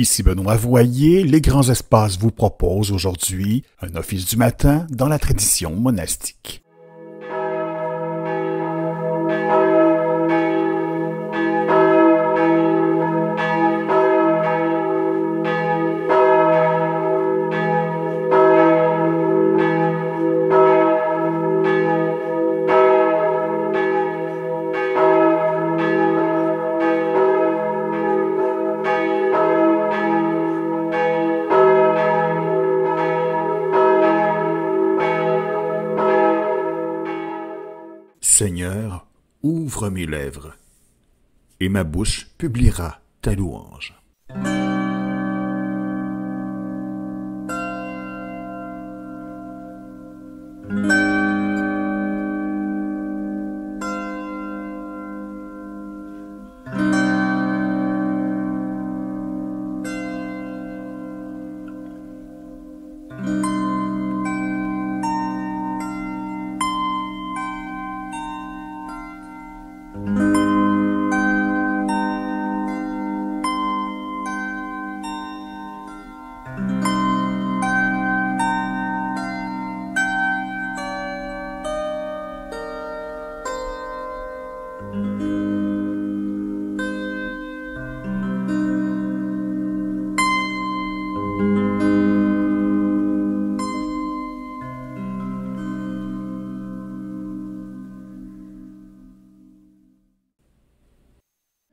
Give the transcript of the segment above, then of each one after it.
Ici Benoît Voyer, Les Grands Espaces vous propose aujourd'hui un office du matin dans la tradition monastique. Seigneur, ouvre mes lèvres, et ma bouche publiera ta louange.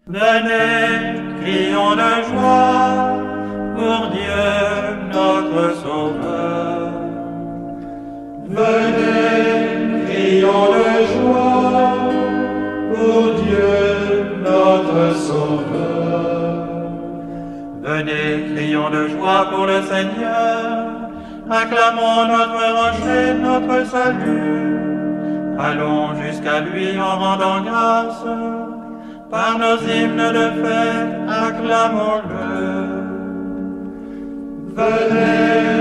Venez, crions de joie pour Dieu notre Sauveur. Venez, crions de joie pour Dieu notre Sauveur. Venez, crions de joie pour le Seigneur. Acclamons notre rocher, notre salut. Allons jusqu'à lui en rendant grâce. Par nos hymnes de fête, acclamons-le. Venez,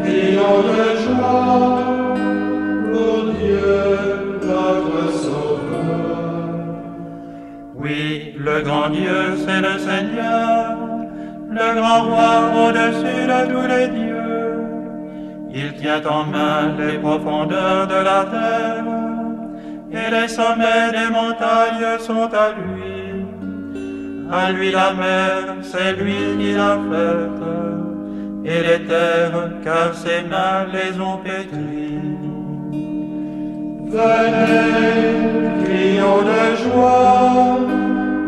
crions de joie pour Dieu notre Sauveur. Oui, le grand Dieu, c'est le Seigneur, le grand roi au-dessus de tous les dieux. Il tient en main les profondeurs de la terre, et les sommets des montagnes sont à lui. À lui la mer, c'est lui qui l'a faite, et les terres, car ses mains les ont pétries. Venez, crions de joie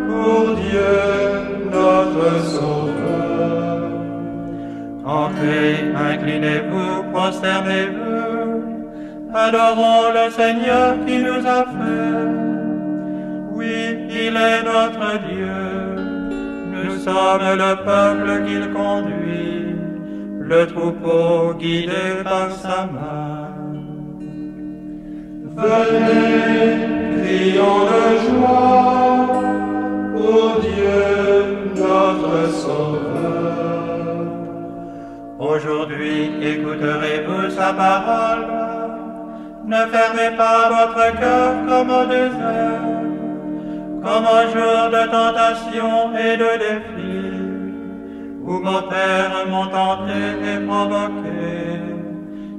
pour Dieu notre Sauveur. Entrez, inclinez-vous, prosternez-vous, adorons le Seigneur qui nous a fait. Oui, il est notre Dieu. Nous sommes le peuple qu'il conduit, le troupeau guidé par sa main. Venez, crions de joie pour Dieu notre Sauveur. Aujourd'hui, écouterez-vous sa parole. Ne fermez pas votre cœur comme au désert, comme au jour de tentation et de défi, où vos pères m'ont tenté et provoqué,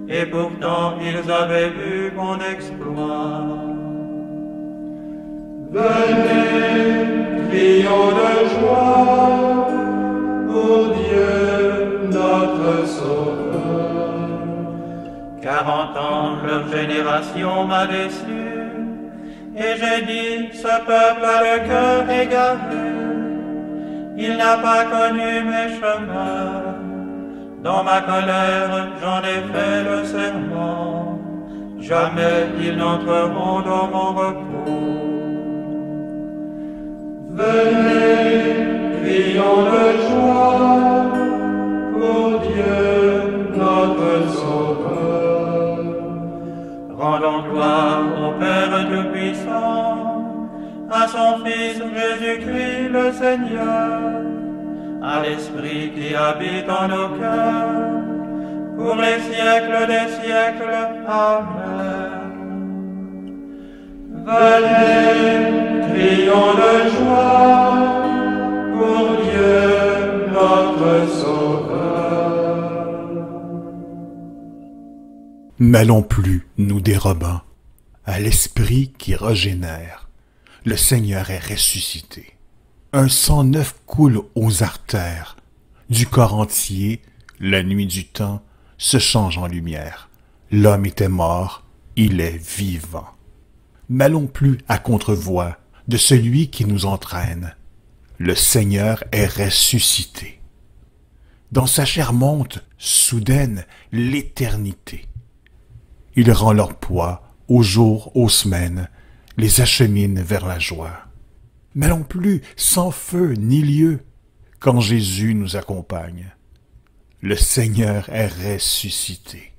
et pourtant ils avaient vu mon exploit. Venez, crions de joie pour Dieu notre Sauveur. 40 ans, leur génération m'a déçu, et j'ai dit, ce peuple a le cœur égaré. Il n'a pas connu mes chemins. Dans ma colère, j'en ai fait le serment. Jamais ils n'entreront dans mon repos. Venez, crions de joie pour Dieu notre Sauveur. Rendons gloire au Père Tout-Puissant, à son Fils Jésus-Christ le Seigneur, à l'Esprit qui habite en nos cœurs, pour les siècles des siècles. Amen. Venez, crions de joie pour Dieu notre N'allons plus nous dérobant à l'esprit qui régénère. Le Seigneur est ressuscité. Un sang neuf coule aux artères. Du corps entier, la nuit du temps se change en lumière. L'homme était mort, il est vivant. N'allons plus à contre-voie de celui qui nous entraîne. Le Seigneur est ressuscité. Dans sa chair monte, soudaine, l'éternité. Il rend leur poids aux jours, aux semaines, les achemine vers la joie. N'allons plus sans feu ni lieu, quand Jésus nous accompagne. Le Seigneur est ressuscité.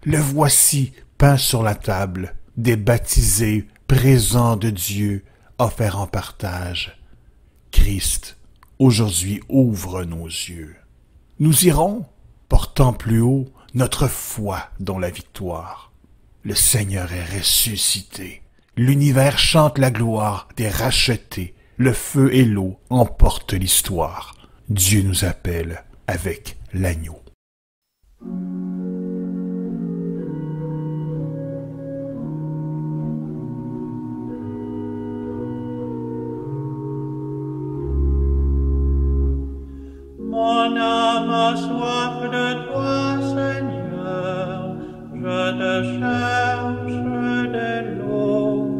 Le voici peint sur la table, des baptisés, présents de Dieu, offerts en partage. Christ, aujourd'hui ouvre nos yeux. Nous irons, portant plus haut notre foi dans la victoire. Le Seigneur est ressuscité. L'univers chante la gloire des rachetés. Le feu et l'eau emportent l'histoire. Dieu nous appelle avec l'agneau. Mon âme a soif de toi, Seigneur, je te cherche dès l'aube.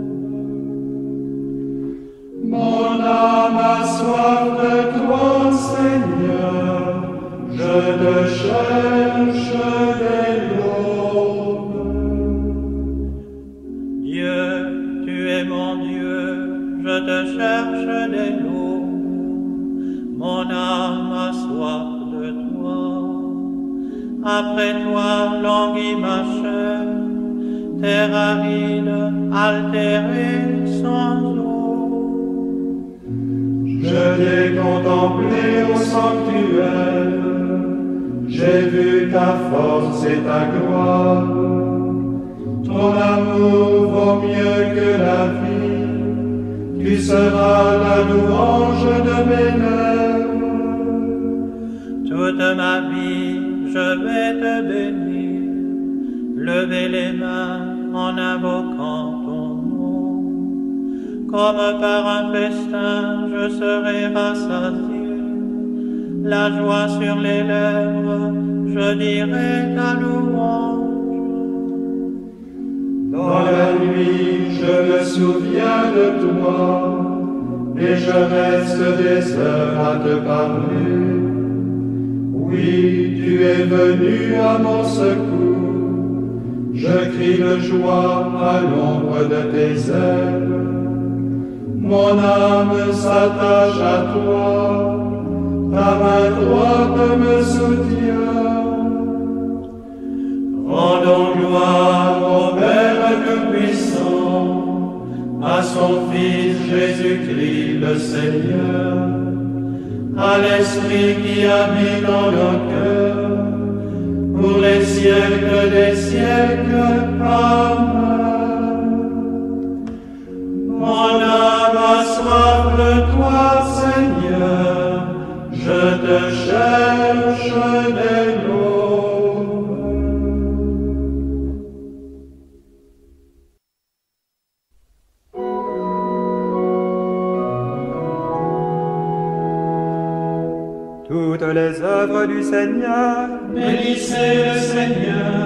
Mon âme a soif de toi, Seigneur, je te cherche dès l'aube. Dieu, tu es mon Dieu, je te cherche dès l'aube. Mon âme a soif de toi. Après toi languit ma chair, terre aride, altérée sans eau. Je t'ai contemplé au sanctuaire, j'ai vu ta force et ta gloire. Ton amour vaut mieux que la vie, tu seras la louange de mes lèvres. Toute ma vie, je vais te bénir, lever les mains en invoquant ton nom. Comme par un festin, je serai rassasié, la joie sur les lèvres, je dirai ta louange. Dans la nuit, je me souviens de toi, et je reste des heures à te parler. Oui, tu es venu à mon secours, je crie de joie à l'ombre de tes ailes. Mon âme s'attache à toi, ta main droite me soutient. Rendons gloire au Père Tout-Puissant, à son Fils Jésus-Christ le Seigneur, à l'Esprit qui habite dans nos cœurs, pour les siècles des siècles. Amen. Mon âme a soif de toi, Seigneur, je te cherche dès l'aube. Toutes les œuvres du Seigneur, Bénissez le Seigneur,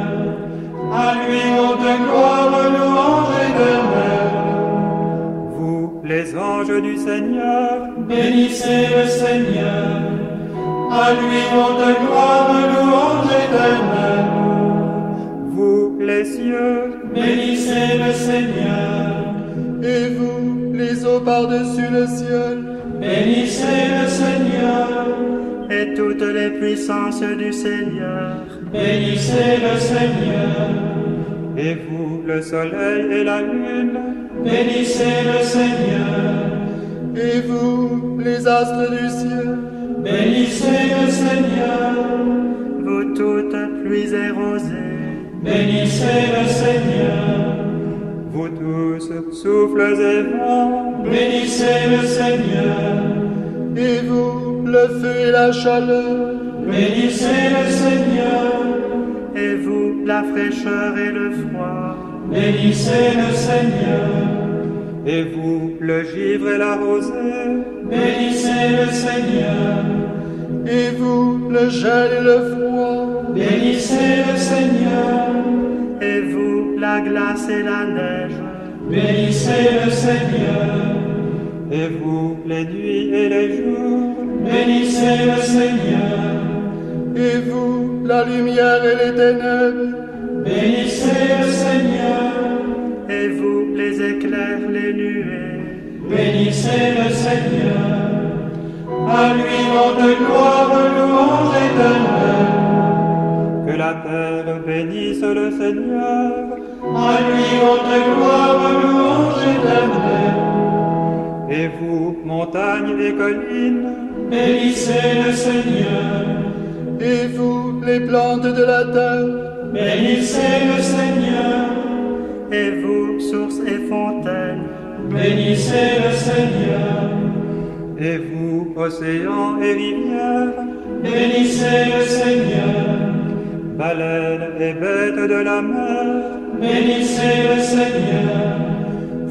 à lui honte, gloire, louange éternelle. vous les anges du Seigneur, Bénissez le Seigneur, à lui honte, gloire, louange éternelle. vous les cieux, Bénissez le Seigneur, Et vous, les eaux par-dessus le ciel, bénissez le Seigneur, et toutes les puissances du Seigneur, bénissez le Seigneur, et vous, le soleil et la lune, bénissez le Seigneur, et vous, les astres du ciel, bénissez le Seigneur, vous toutes pluies et rosées, bénissez le Seigneur, vous tous souffles et vents, bénissez le Seigneur, et vous, le feu et la chaleur, bénissez le Seigneur, et vous la fraîcheur et le froid. Bénissez le Seigneur. Et vous le givre et la rosée. Bénissez le Seigneur. Et vous, le gel et le froid. Bénissez le Seigneur. Et vous la glace et la neige. Bénissez le Seigneur. Et vous les nuits et les jours. Bénissez le Seigneur. Et vous, la lumière et les ténèbres. Bénissez le Seigneur. Et vous les éclairs, les nuées. Bénissez le Seigneur. À lui monte gloire, louange éternelle. Que la terre bénisse le Seigneur. À lui monte gloire, louange éternelle. Et vous, montagnes et collines, Bénissez le Seigneur. Et vous, les plantes de la terre. Bénissez le Seigneur. et vous, sources et fontaines. Bénissez le Seigneur. Et vous, océans et rivières, Bénissez le Seigneur. baleines et bêtes de la mer, Bénissez le Seigneur.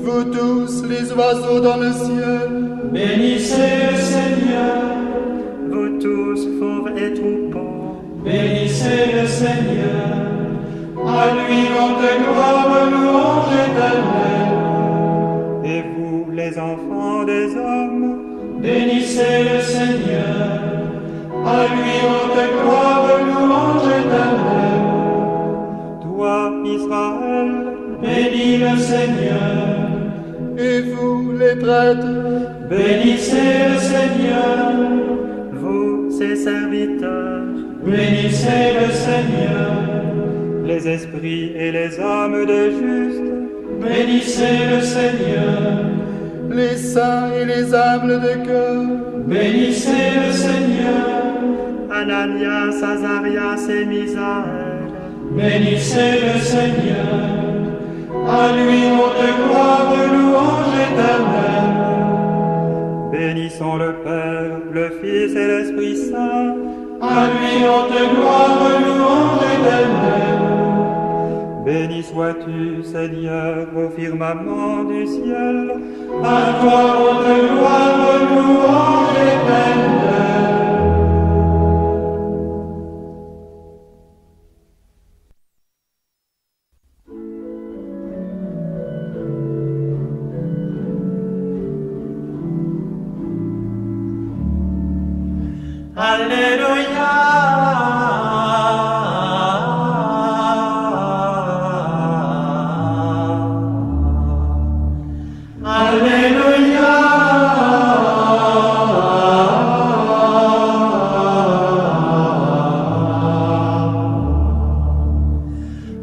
Vous tous, les oiseaux dans le ciel. Bénissez le Seigneur. vous tous, fauves et troupeaux. Bénissez le Seigneur. À lui monte gloire, louange éternelle. Et vous, les enfants des hommes, Bénissez le Seigneur. À lui monte gloire, louange éternelle. toi, Israël, Bénis le Seigneur. Et vous, les prêtres. Bénissez le Seigneur. vous, ses serviteurs, Bénissez le Seigneur. les esprits et les âmes des justes, Bénissez le Seigneur. Les saints et les humbles de cœur. Bénissez le Seigneur. Ananias, Azarias et Misaël, Bénissez le Seigneur. À lui monte gloire, louange éternelle. bénissons le Père, le Fils et l'Esprit Saint. À lui monte gloire, louange éternelle. Béni sois-tu, Seigneur, au firmament du ciel. À toi monte gloire, louange éternelle. Alléluia. Alléluia.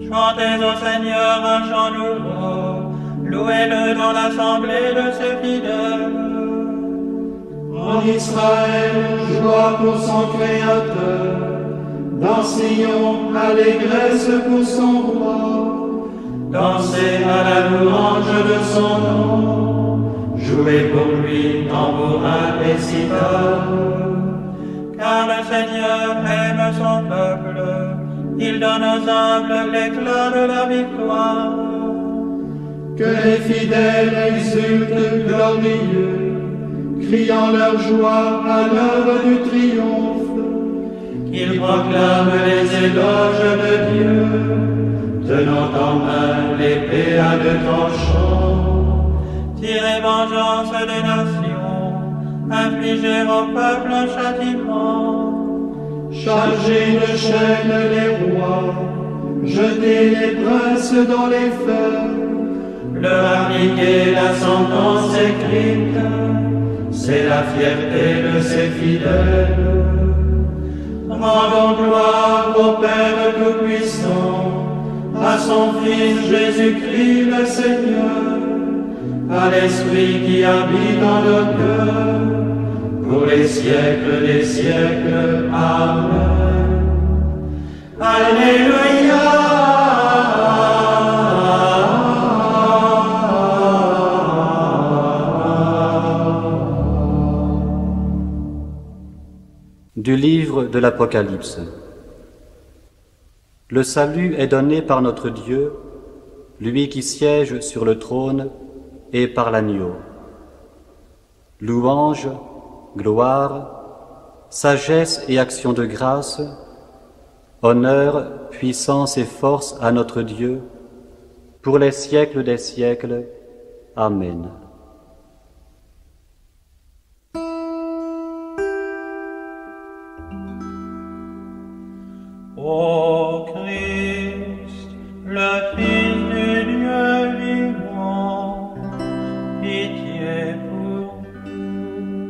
Chantez au Seigneur un chant nouveau, louez-le dans l'assemblée de ses fidèles. En Israël, joie pour son Créateur. Dans Sion, allégresse pour son roi. Dansez à la louange de son nom, jouez pour lui tambourin et cithare. Car le Seigneur aime son peuple, il donne aux humbles l'éclat de la victoire. Que les fidèles exultent glorieux, criant leur joie à l'heure du triomphe. Qu'ils proclament les éloges de Dieu, tenant en main l'épée à deux tranchants. Tirez vengeance des nations, infligez au peuple un châtiment. Chargez de chaînes les rois, jetez les princes dans les fers. Leur appliquer la sentence écrite, c'est la fierté de ses fidèles. Rendons gloire au Père Tout-Puissant, à son Fils Jésus-Christ le Seigneur, à l'Esprit qui habite dans nos cœurs, pour les siècles des siècles. Amen. Alléluia. Du livre de l'Apocalypse. Le salut est donné par notre Dieu, lui qui siège sur le trône, et par l'agneau. Louange, gloire, sagesse et action de grâce, honneur, puissance et force à notre Dieu, pour les siècles des siècles. Amen. Ô Christ, le Fils du Dieu vivant, pitié pour nous.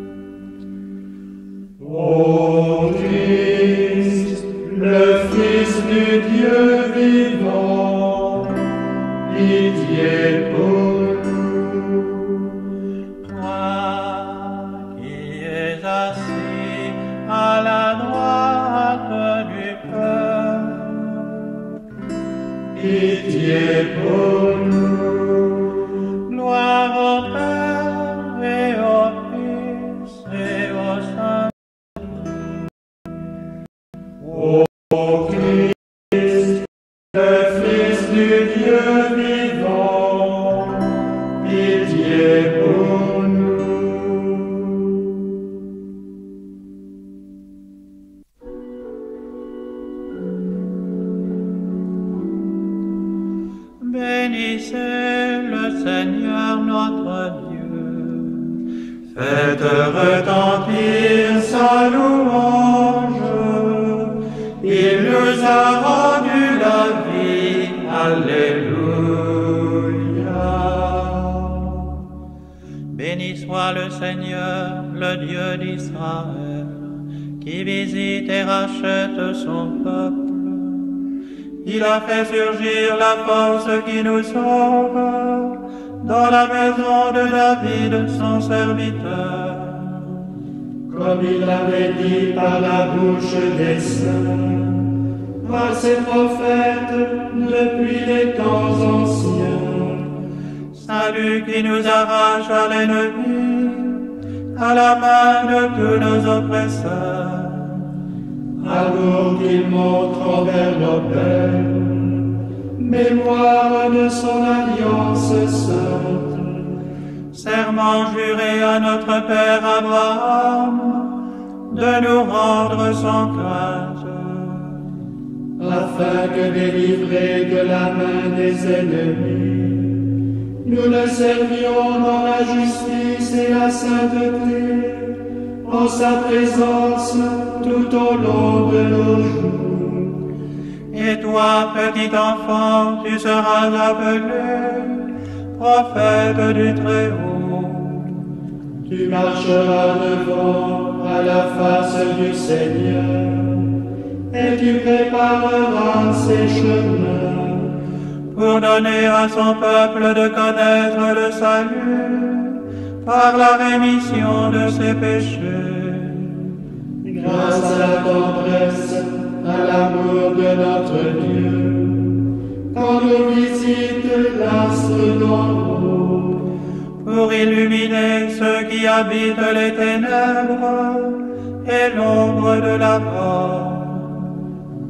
Ô Christ, le Fils du Dieu vivant, pitié pour nous. Toi qui es assis à la droite du Père, Pitié pour nous. gloire au Père et au Fils et au Saint. Ô Christ, le Fils du Dieu vivant, pitié pour nous. Bénissez le Seigneur notre Dieu. Faites retentir sa louange. Il nous a rendu la vie. Alléluia. Béni soit le Seigneur, le Dieu d'Israël, qui visite et rachète son peuple. Il a fait surgir la force qui nous sauve dans la maison de David, son serviteur. Comme il l'avait dit par la bouche des saints, par ses prophètes depuis les temps anciens. Salut qui nous arrache à l'ennemi, à la main de tous nos oppresseurs. Amour qu'il montre envers nos pères, mémoire de son alliance sainte. Serment juré à notre Père Abraham, de nous rendre sans crainte. Afin que délivrés de la main des ennemis, nous le servions dans la justice et la sainteté, en sa présence tout au long de nos jours. Et toi, petit enfant, tu seras appelé prophète du Très-Haut. Tu marcheras devant à la face du Seigneur, et tu prépareras ses chemins, pour donner à son peuple de connaître le salut par la rémission de ses péchés. grâce à la tendresse, à l'amour de notre Dieu, quand nous visite l'astre d'en haut, pour illuminer ceux qui habitent les ténèbres et l'ombre de la mort,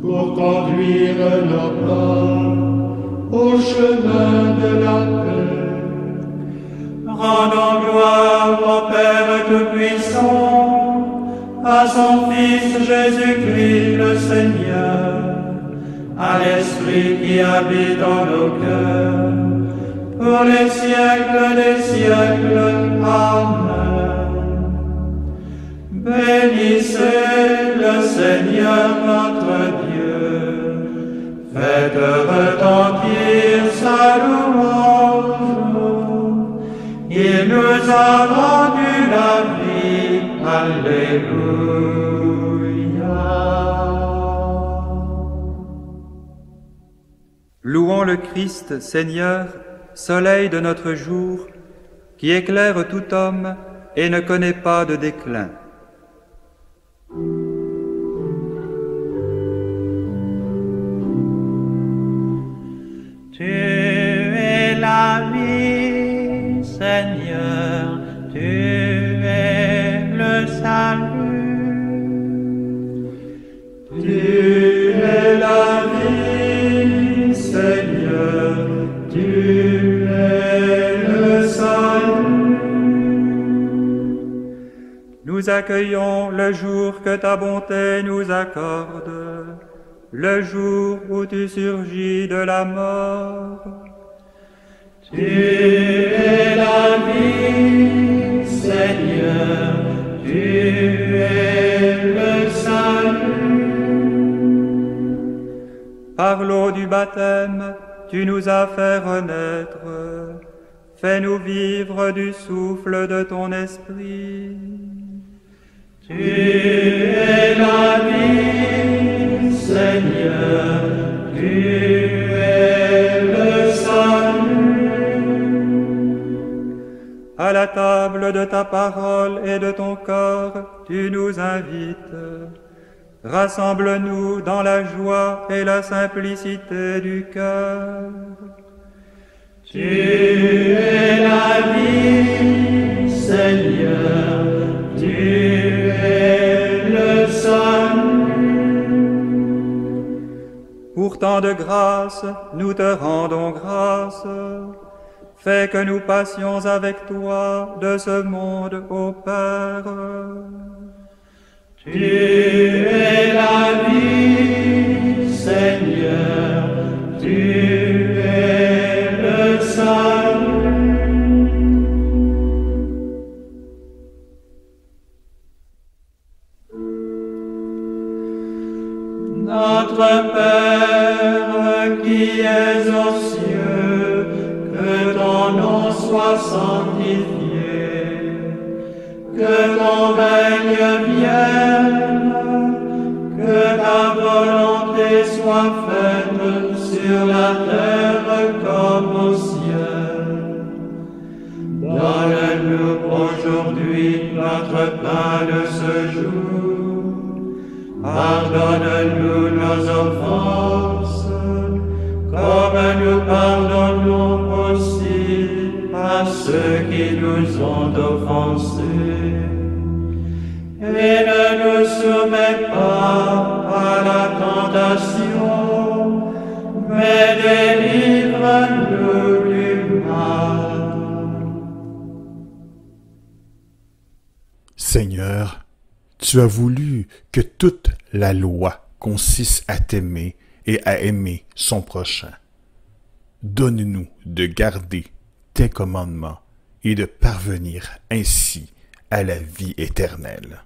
pour conduire nos pas au chemin de la paix. Rendons gloire au Père Tout-Puissant, à son Fils Jésus-Christ le Seigneur, à l'Esprit qui habite en nos cœurs, pour les siècles des siècles. Amen. Bénissez le Seigneur notre Dieu, faites retentir sa louange. Il nous a rendu la vie. Alléluia. Louons le Christ, Seigneur, soleil de notre jour, qui éclaire tout homme et ne connaît pas de déclin. Tu es la vie, Seigneur, tu es le salut. Tu es la vie, nous accueillons le jour que ta bonté nous accorde, le jour où tu surgis de la mort. Tu es la vie, Seigneur, tu es le salut. Par l'eau du baptême, tu nous as fait renaître. Fais-nous vivre du souffle de ton esprit. Tu es la vie, Seigneur, tu es le salut. À la table de ta parole et de ton corps, tu nous invites. Rassemble-nous dans la joie et la simplicité du cœur. Tu es la vie, Seigneur, tu es le salut. Pour tant de grâce, nous te rendons grâce. Fais que nous passions avec toi de ce monde au Père. Tu es la vie, Seigneur, tu es le salut. Notre Père qui es aux cieux, que ton nom soit sanctifié, que ton règne vienne, que ta volonté soit faite sur la terre comme au ciel. Donne-nous aujourd'hui notre pain de ce jour. Pardonne-nous nos offenses, comme nous pardonnons aussi à ceux qui nous ont offensés. Et ne nous soumets pas à la tentation, mais délivre-nous du mal. Seigneur, tu as voulu que toute la loi consiste à t'aimer et à aimer son prochain. Donne-nous de garder tes commandements et de parvenir ainsi à la vie éternelle.